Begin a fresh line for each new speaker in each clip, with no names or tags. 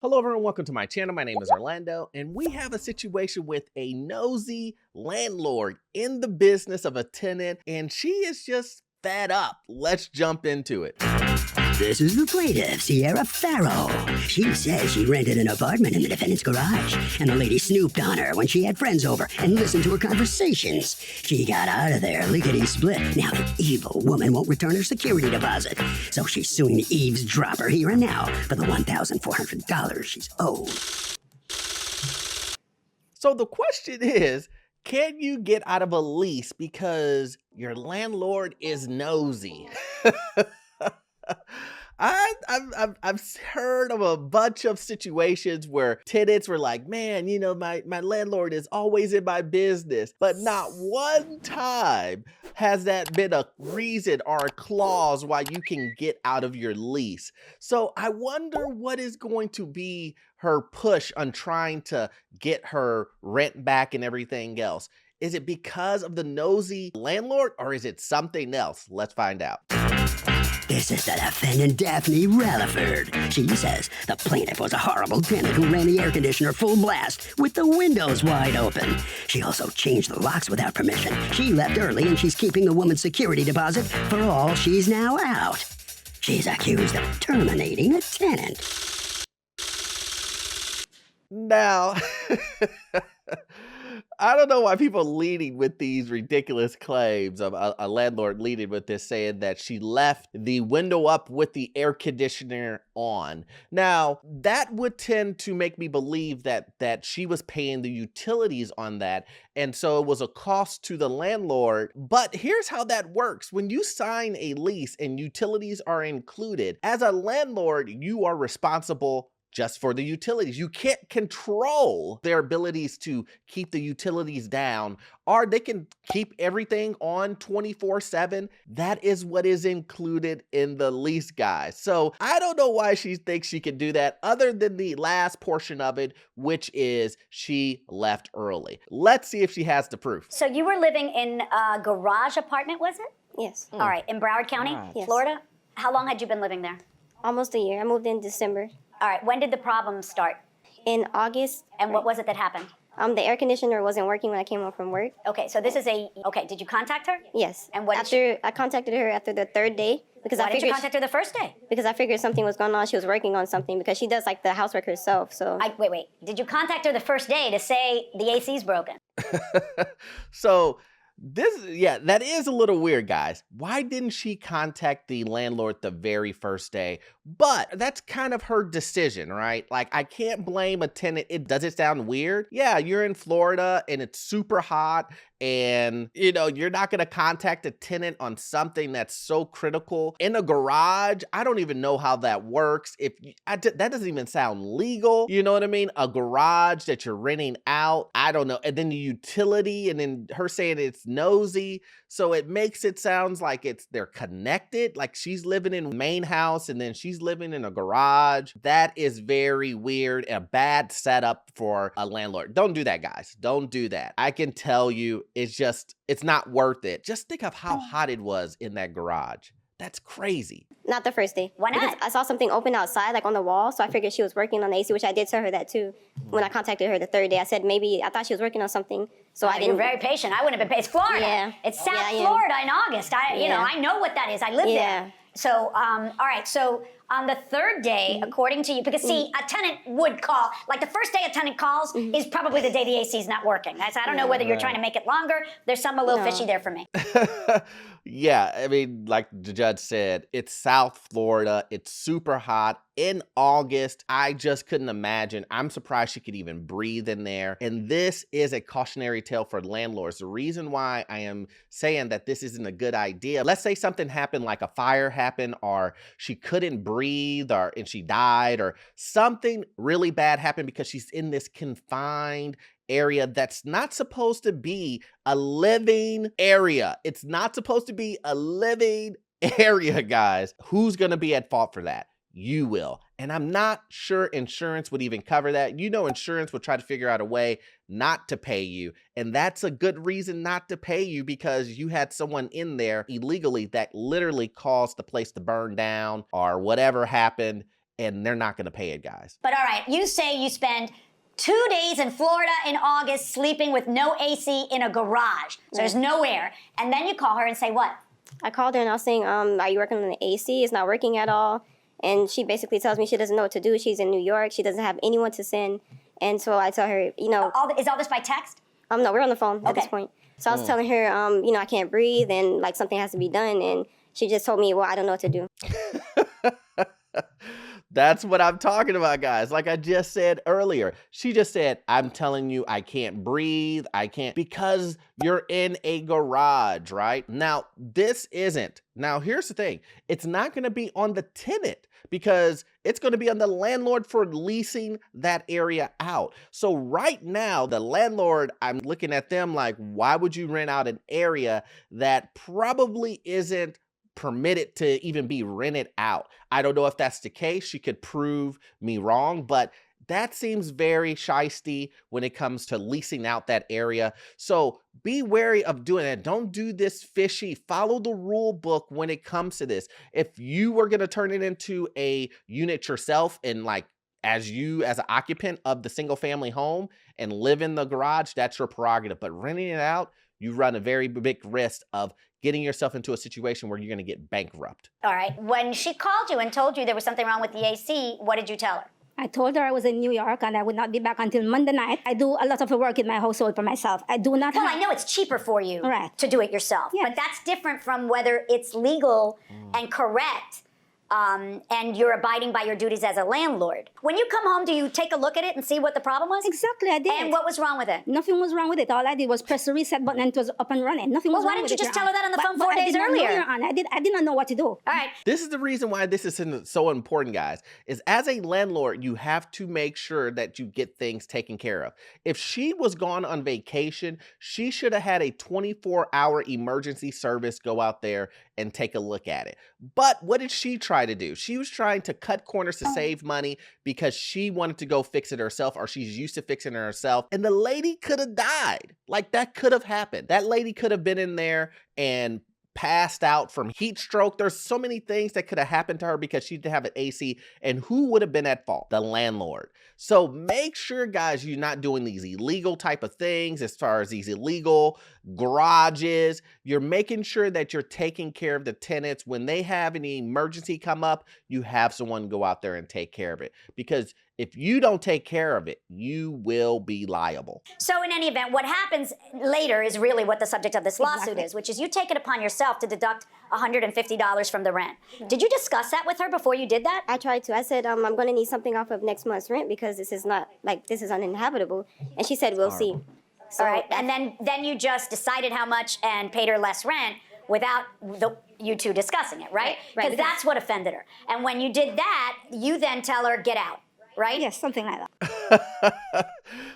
Hello everyone, welcome to my channel. My name is Orlando, and we have a situation with a nosy landlord in the business of a tenant, and she is just fed up. Let's jump into it.
This is the plaintiff, Sierra Farrow. She says she rented an apartment in the defendant's garage, and the lady snooped on her when she had friends over and listened to her conversations. She got out of there lickety-split. Now the evil woman won't return her security deposit, so she's suing the eavesdropper here and now for the $1,400 she's owed.
So the question is, can you get out of a lease because your landlord is nosy? I've heard of a bunch of situations where tenants were like, man, you know, my landlord is always in my business, but not one time has that been a reason or a clause why you can get out of your lease. So I wonder what is going to be her push on trying to get her rent back and everything else. Is it because of the nosy landlord or is it something else? Let's find out.
This is the defendant, Daphne Relaford. She says the plaintiff was a horrible tenant who ran the air conditioner full blast with the windows wide open. She also changed the locks without permission. She left early and she's keeping the woman's security deposit for all she's now out. She's accused of terminating a tenant.
Now, I don't know why people leading with these ridiculous claims of a landlord leading with this, saying that she left the window up with the air conditioner on. Now, that would tend to make me believe that she was paying the utilities on that, and so it was a cost to the landlord. But here's how that works. When you sign a lease and utilities are included, as a landlord, you are responsible just for the utilities. You can't control their abilities to keep the utilities down, or they can keep everything on 24/7. That is what is included in the lease, guys. So I don't know why she thinks she can do that other than the last portion of it, which is she left early. Let's see if she has the proof.
So you were living in a garage apartment, was it?
Yes.
All right, in Broward County,
Yes.
Florida? How long had you been living there?
Almost a year. I moved in December.
All right, when did the problem start?
In August.
And what was it that happened?
The air conditioner wasn't working when I came home from work.
Okay, so this is okay, did you contact her?
Yes.
And what did
I contacted her after the third day because
Why
I
did you
figured
contact her the first day?
because I figured something was going on. She was working on something because she does like the housework herself. So
Wait. Did you contact her the first day to say the AC's broken?
So that is a little weird, guys. Why didn't she contact the landlord the very first day? But that's kind of her decision, right? Like, I can't blame a tenant. Does it sound weird? Yeah, you're in Florida and it's super hot, and you know, you're not gonna contact a tenant on something that's so critical in a garage. I don't even know how that works. That doesn't even sound legal. You know what I mean? A garage that you're renting out. I don't know. And then the utility, and then her saying it's nosy. So it makes it sounds like they're connected. Like she's living in the main house and then she's living in a garage. That is very weird. A bad setup for a landlord. Don't do that, guys. Don't do that. I can tell you, it's not worth it. Just think of how hot it was in that garage. That's crazy.
not the first day.
Why not?
Because I saw something open outside, like on the wall, so I figured she was working on the AC, which I did tell her that too. When I contacted her the third day, I said I thought she was working on something, so I didn't.
You're very patient. I wouldn't have been patient. It's Florida.
Yeah.
It's South
Yeah, I am.
Florida in August.
Yeah.
I know what that is. I live there. So, all right. So on the third day, according to you, because see, a tenant would call, like the first day a tenant calls is probably the day the AC is not working. I don't know whether you're trying to make it longer. There's something a little fishy there for me.
Yeah, I mean, like the judge said, it's South Florida. It's super hot in August. I just couldn't imagine. I'm surprised she could even breathe in there. And this is a cautionary tale for landlords. The reason why I am saying that this isn't a good idea, let's say something happened, like a fire happened, or she couldn't breathe, and she died, or something really bad happened because she's in this confined area that's not supposed to be a living area. It's not supposed to be a living area, guys. Who's going to be at fault for that? You will. And I'm not sure insurance would even cover that. You know, insurance would try to figure out a way not to pay you. And that's a good reason not to pay you, because you had someone in there illegally that literally caused the place to burn down or whatever happened. and they're not going to pay it, guys.
But all right, you say you spend 2 days in Florida in August sleeping with no AC in a garage. So there's no air. And then you call her and say what?
I called her and I was saying, are you working on the AC? It's not working at all. And she basically tells me she doesn't know what to do. She's in New York. She doesn't have anyone to send. And so I tell her, you know.
Is all this by text?
No, we're on the phone at this point. So I was telling her, you know, I can't breathe and like something has to be done. And she just told me, well, I don't know what to do.
That's what I'm talking about, guys. Like I just said earlier, she just said, I'm telling you, I can't breathe. I can't, because you're in a garage, right? Now, this isn't. Now, here's the thing. It's not going to be on the tenant because it's going to be on the landlord for leasing that area out. So right now, the landlord, I'm looking at them like, why would you rent out an area that probably isn't permitted to even be rented out? I don't know if that's the case. She could prove me wrong, but that seems very shisty when it comes to leasing out that area. So be wary of doing that. Don't do this fishy. Follow the rule book when it comes to this. If you were going to turn it into a unit yourself and like as an occupant of the single family home and live in the garage, that's your prerogative. But renting it out, you run a very big risk of getting yourself into a situation where you're going to get bankrupt.
All right. When she called you and told you there was something wrong with the AC, what did you tell her?
I told her I was in New York and I would not be back until Monday night. I do a lot of the work in my household for myself. I do not
Well, I know it's cheaper for you to do it yourself, but that's different from whether it's legal and correct and you're abiding by your duties as a landlord. When you come home, do you take a look at it and see what the problem was?
Exactly, I did.
And what was wrong with it?
Nothing was wrong with it. All I did was press the reset button and it was up and running. Nothing was wrong with it.
Why didn't you just tell her that on the phone 4 days earlier?
I did not know what to do.
All right.
This is the reason why this is so important, guys, is as a landlord, you have to make sure that you get things taken care of. If she was gone on vacation, she should have had a 24-hour emergency service go out there and take a look at it. But what did she try to do? She was trying to cut corners to save money because she wanted to go fix it herself, or she's used to fixing it herself. And the lady could have died. Like, that could have happened. That lady could have been in there and passed out from heat stroke. There's so many things that could have happened to her because she didn't have an AC. And who would have been at fault? The landlord. So make sure, guys, you're not doing these illegal type of things as far as these illegal garages. You're making sure that you're taking care of the tenants. When they have an emergency come up, you have someone go out there and take care of it. Because if you don't take care of it, you will be liable.
So in any event, what happens later is really what the subject of this lawsuit is, which is you take it upon yourself to deduct $150 from the rent. Did you discuss that with her before you did that?
I tried to. I said, I'm going to need something off of next month's rent because this is not, like, this is uninhabitable. And she said, we'll see. So,
all right, and then you just decided how much and paid her less rent without you two discussing it, right? Because that's what offended her. And when you did that, you then tell her, get out. Right?
Yes, something like that.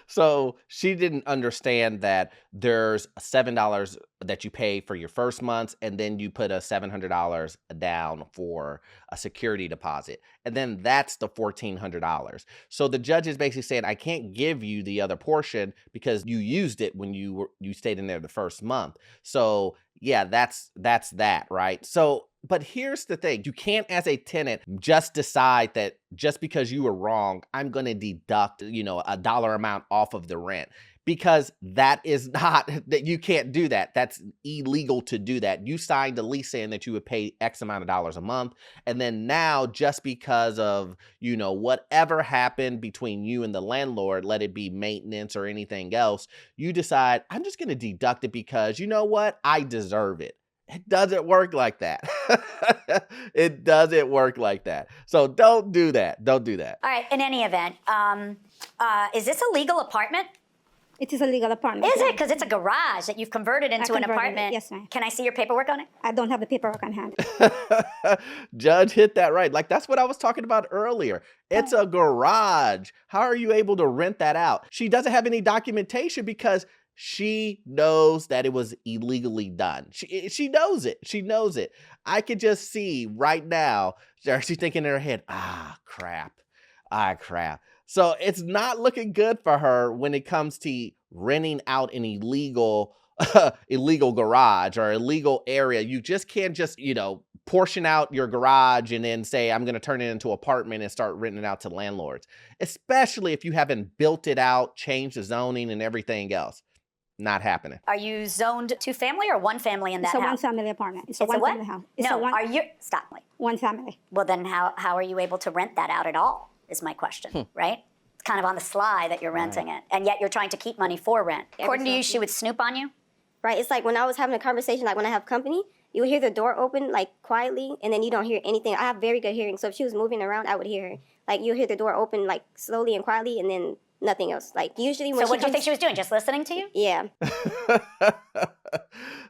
So she didn't understand that there's $7 that you pay for your first month, and then you put a $700 down for a security deposit. And then that's the $1,400. So the judge is basically saying, I can't give you the other portion because you used it when you stayed in there the first month. So yeah, that's that, right? So, but here's the thing. You can't, as a tenant, just decide that just because you were wrong, I'm going to deduct, a dollar amount off of the rent. Because that is not, that you can't do that. That's illegal to do that. You signed a lease saying that you would pay X amount of dollars a month. And then now, just because of, whatever happened between you and the landlord, let it be maintenance or anything else, you decide, I'm just going to deduct it because, you know what? I deserve it. It doesn't work like that. It doesn't work like that. So don't do that. Don't do that.
All right. In any event, is this a legal apartment?
It is a legal apartment.
Is it? Because it's a garage that you've converted into an apartment.
Yes, ma'am.
Can I see your paperwork on it?
I don't have the paperwork on hand.
Judge hit that right. Like, that's what I was talking about earlier. It's a garage. How are you able to rent that out? She doesn't have any documentation because she knows that it was illegally done. She knows it. She knows it. I could just see right now, she's thinking in her head, crap. So it's not looking good for her when it comes to renting out an illegal garage or illegal area. You just can't just, portion out your garage and then say, I'm going to turn it into an apartment and start renting it out to landlords, especially if you haven't built it out, changed the zoning and everything else. Not happening.
Are you zoned 2-family or 1-family in that
It's a
house?
one-family apartment. It's a
It's a
one-family
what?
house. It's a
No,
one,
are you, stop me.
one family.
Well, then how are you able to rent that out at all, is my question, right? It's kind of on the sly that you're renting it, and yet you're trying to keep money for rent. According to you, she would snoop on you?
Right? It's like when I was having a conversation, like when I have company, you would hear the door open like quietly, and then you don't hear anything. I have very good hearing, so if she was moving around, I would hear her. Like you hear the door open like slowly and quietly, and then nothing else. Like usually when
So what do you think she was doing, just listening to you?
Yeah.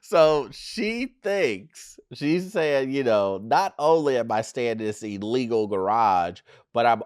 So she thinks, she's saying, you know, not only am I staying in this illegal garage, but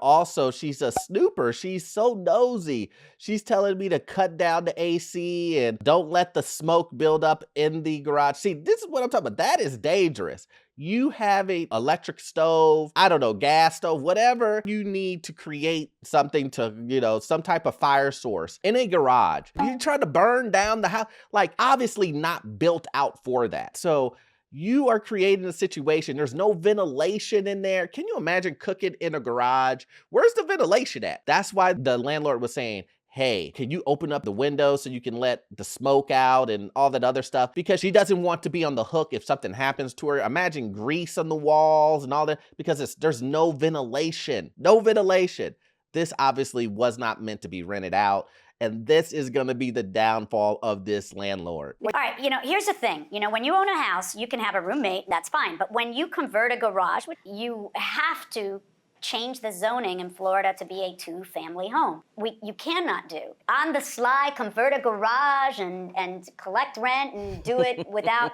she's a snooper. She's so nosy. She's telling me to cut down the AC and don't let the smoke build up in the garage. See, this is what I'm talking about. That is dangerous. You have an electric stove, I don't know, gas stove, whatever you need to create something to, you know, some type of fire source in a garage. You're trying to burn down the house, like obviously not built out for that. So you are creating a situation. There's no ventilation in there. Can you imagine cooking in a garage? Where's the ventilation at? That's why the landlord was saying, hey, can you open up the window so you can let the smoke out and all that other stuff? Because she doesn't want to be on the hook if something happens to her. Imagine grease on the walls and all that, because there's no ventilation. No ventilation. This obviously was not meant to be rented out. And this is going to be the downfall of this landlord.
All right, you know, here's the thing. You know, when you own a house, you can have a roommate, that's fine. But when you convert a garage, you have to change the zoning in Florida to be a 2-family home. You cannot do on the sly convert a garage and collect rent and do it without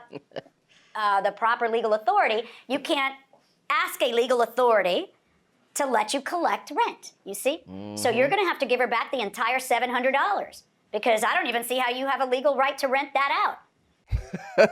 the proper legal authority. You can't ask a legal authority to let you collect rent, you see? So you're gonna have to give her back the entire $700 because I don't even see how you have a legal right to rent that out.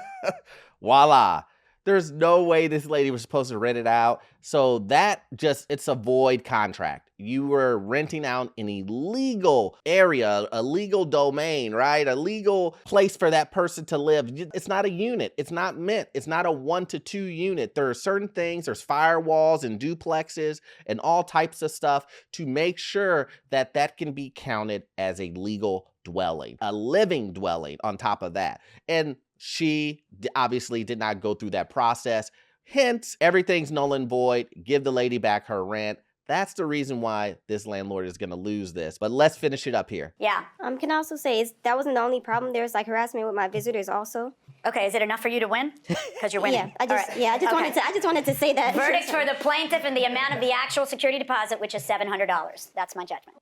Voila. There's no way this lady was supposed to rent it out. So it's a void contract. You were renting out an illegal area, a legal domain, right? A legal place for that person to live. It's not a unit. It's not a 1 to 2 unit. There are certain things, there's firewalls and duplexes and all types of stuff to make sure that that can be counted as a legal dwelling, a living dwelling on top of that. And she obviously did not go through that process. Hence, everything's null and void. Give the lady back her rent. That's the reason why this landlord is going to lose this. But let's finish it up here.
Yeah.
Can I also say that wasn't the only problem. There's like harassment with my visitors also.
Okay, is it enough for you to win? Because you're winning.
I just wanted to say that.
Verdict for the plaintiff and the amount of the actual security deposit, which is $700. That's my judgment.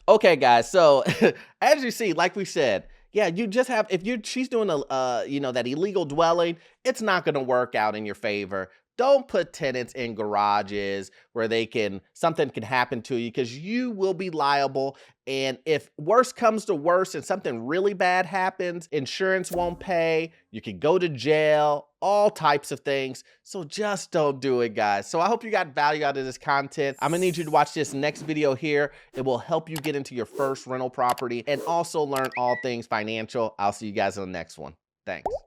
Okay, guys. So as you see, like we said, yeah, you just have, she's doing that illegal dwelling, it's not going to work out in your favor. Don't put tenants in garages where something can happen to you, because you will be liable. And if worse comes to worse and something really bad happens, insurance won't pay, you can go to jail, all types of things. So just don't do it, guys. So I hope you got value out of this content. I'm gonna need you to watch this next video here. It will help you get into your first rental property and also learn all things financial. I'll see you guys on the next one. Thanks.